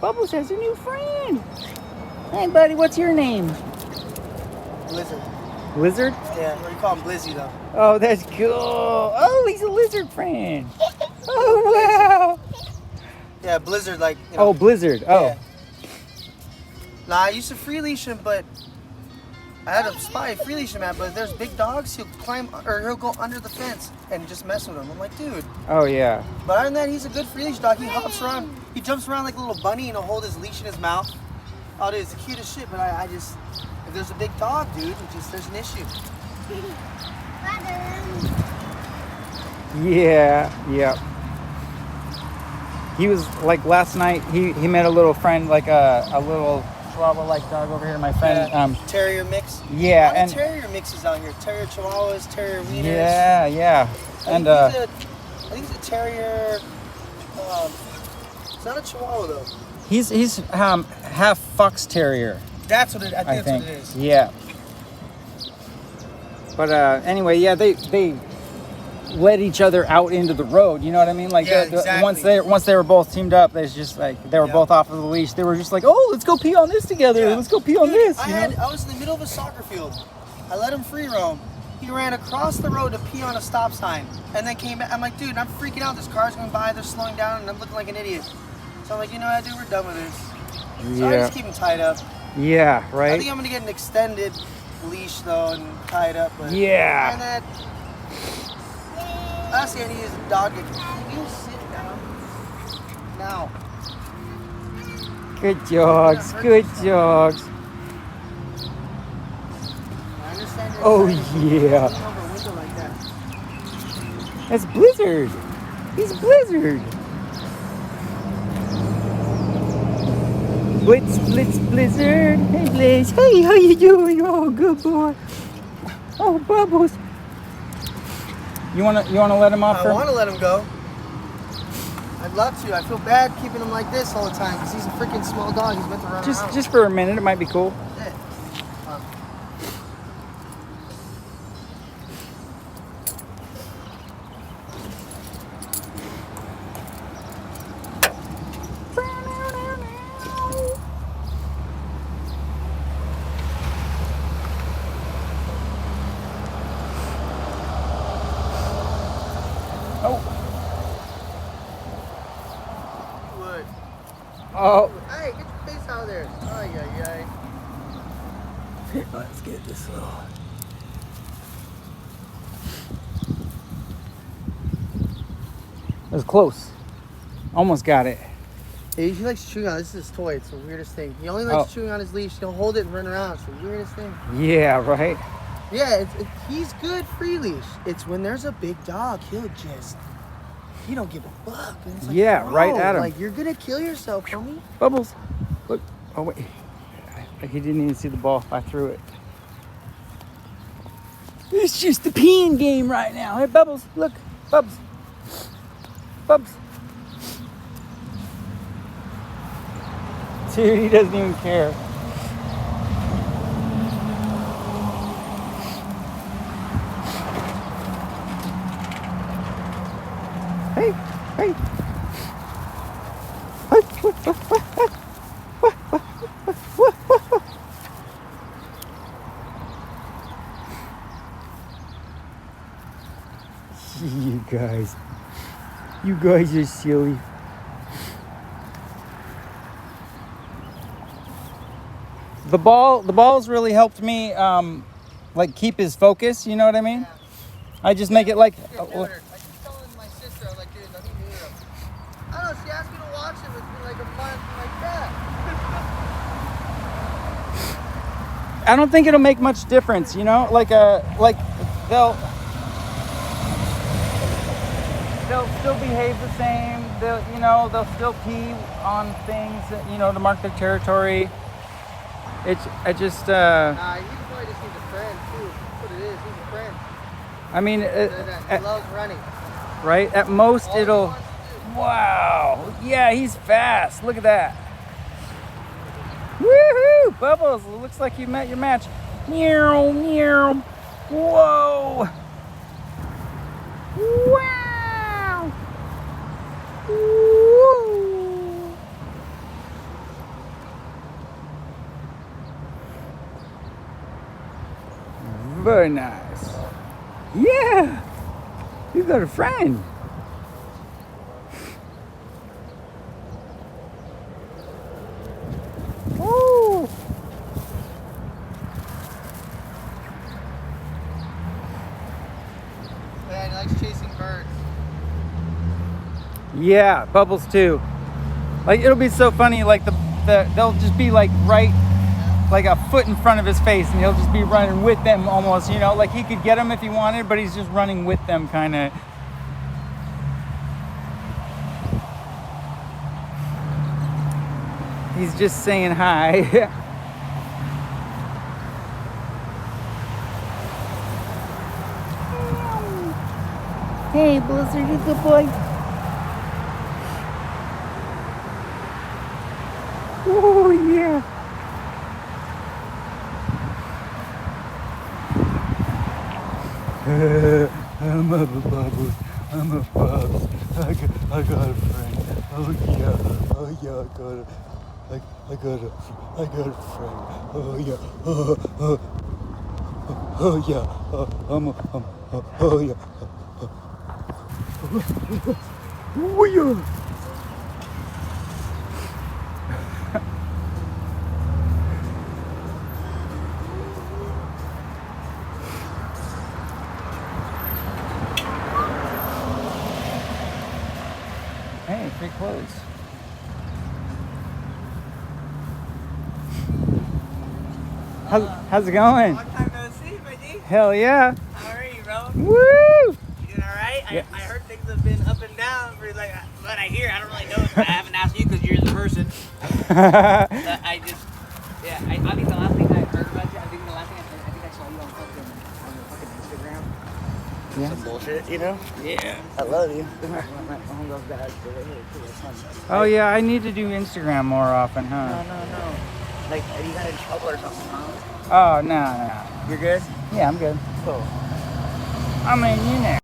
Bubbles has a new friend. Hey, buddy, what's your name? Lizard. Lizard? Yeah, or you call him Blizzy though. Oh, that's cool. Oh, he's a lizard friend. Oh, wow. Yeah, Blizzard, like, you know. Oh, Blizzard. Oh. Yeah. Nah, I used to free leash him, but I had a spy free leash him at, but if there's big dogs, he'll climb, or he'll go under the fence and just mess with them. I'm like, dude. Oh, yeah. But other than that, he's a good free leash dog. He hops around, he jumps around like a little bunny and he'll hold his leash in his mouth. Oh, dude, it's the cutest shit, but I just, if there's a big dog, dude, there's an issue. Yeah, yeah. He was like last night. He met a little friend, like a little Chihuahua-like dog over here. My friend. Yeah, terrier mix. Yeah, a lot and of terrier mixes out here. Terrier Chihuahuas, terrier wieners. yeah, yeah. And I think he's a terrier. It's not a Chihuahua though. he's half fox terrier. That's what it. I think that's what it is. Yeah. But anyway, yeah, they let each other out into the road. You know what I mean? Like Yeah, exactly. once they were both teamed up, they was just like they were both off of the leash. They were just like, oh, let's go pee on this together. Yeah. Let's go pee on this. I was in the middle of a soccer field. I let him free roam. He ran across the road to pee on a stop sign, and then came back. I'm like, dude, I'm freaking out. This car's going by. They're slowing down, and I'm looking like an idiot. So I'm like, you know what, dude, we're done with this. So I just keep him tied up. Yeah, right. I think I'm gonna get an extended leash though and tie it up. But Yeah. And then lastly, I need is a dog. Can you sit down now? Good dogs. Good dogs. I understand. You're Oh excited. yeah. Lean over a window like that. That's Blizzard. He's Blizzard. Blitz, Blizzard. Hey, Blizz. Hey, how you doing? Oh, good boy. Oh, Bubbles. You wanna let him off? I want to let him go. I'd love to. I feel bad keeping him like this all the time because he's a freaking small dog. He's meant to run around. Just for a minute. It might be cool. Yeah. Would. Oh. Hey, get your face out of there. Ay, ay, ay. Let's get this little. It was close. Almost got it. Yeah, he likes chewing on. This is his toy. It's the weirdest thing. He only likes chewing on his leash. He'll hold it and run around. It's the weirdest thing. Yeah, right. Yeah, he's good free leash. It's when there's a big dog, he don't give a fuck. And it's like, Yeah, bro, right at him. Like, you're gonna kill yourself, homie. Bubbles. Look. Oh, wait. He didn't even see the ball. I threw it. It's just the peeing game right now. Hey, Bubbles. Look. Bubs. Bubs. Dude, he doesn't even care. Hey, hey. You guys are silly. The ball's really helped me, like keep his focus. You know what I mean? I just make it like. I keep telling my sister, I'm like, dude, let me do it. I don't know, she asked me to watch him. It's been like a month like that. I don't think it'll make much difference. You know, like they'll still behave the same. They'll still pee on things. To mark their territory. Nah, he probably just needs a friend too. That's what it is. He's a friend. I mean, He loves running. right? At most, All he it'll. wants to do. Wow! Yeah, he's fast. Look at that. Woohoo! Bubbles, it looks like you met your match. Meow, meow. Whoa! Wow! Woo! Very nice. Yeah. You got a friend. Woo. Yeah, he likes chasing birds. Yeah, BubLz too. Like it'll be so funny. Like they'll just be like right, like a foot in front of his face, and he'll just be running with them almost. You know, like he could get them if he wanted, but he's just running with them, kind of. He's just saying hi. Hey, Blizzard, you good boy. Oh, yeah. I'm a BubLz. I'm a BubLz. I got a friend. Oh yeah. Oh yeah. I got a friend. Oh yeah. Oh yeah. Oh yeah. Oh yeah. Hey, free clothes. How's it going? Long time no see, my G. Hell yeah. How are you, bro? Woo! You doing alright? Yeah. I heard things have been up and down for like, but I hear, I don't really know. I haven't asked you because you're the person. But I just, yeah, I think the last thing I heard about you, I think I saw you on your fucking Instagram. Yeah. Some bullshit, you know? Yeah. I love you. My homegirl's bad. Oh yeah, I need to do Instagram more often, huh? No. Like, you got in trouble or something, huh? Oh no. You're good? Yeah, I'm good. Cool. I mean, you know.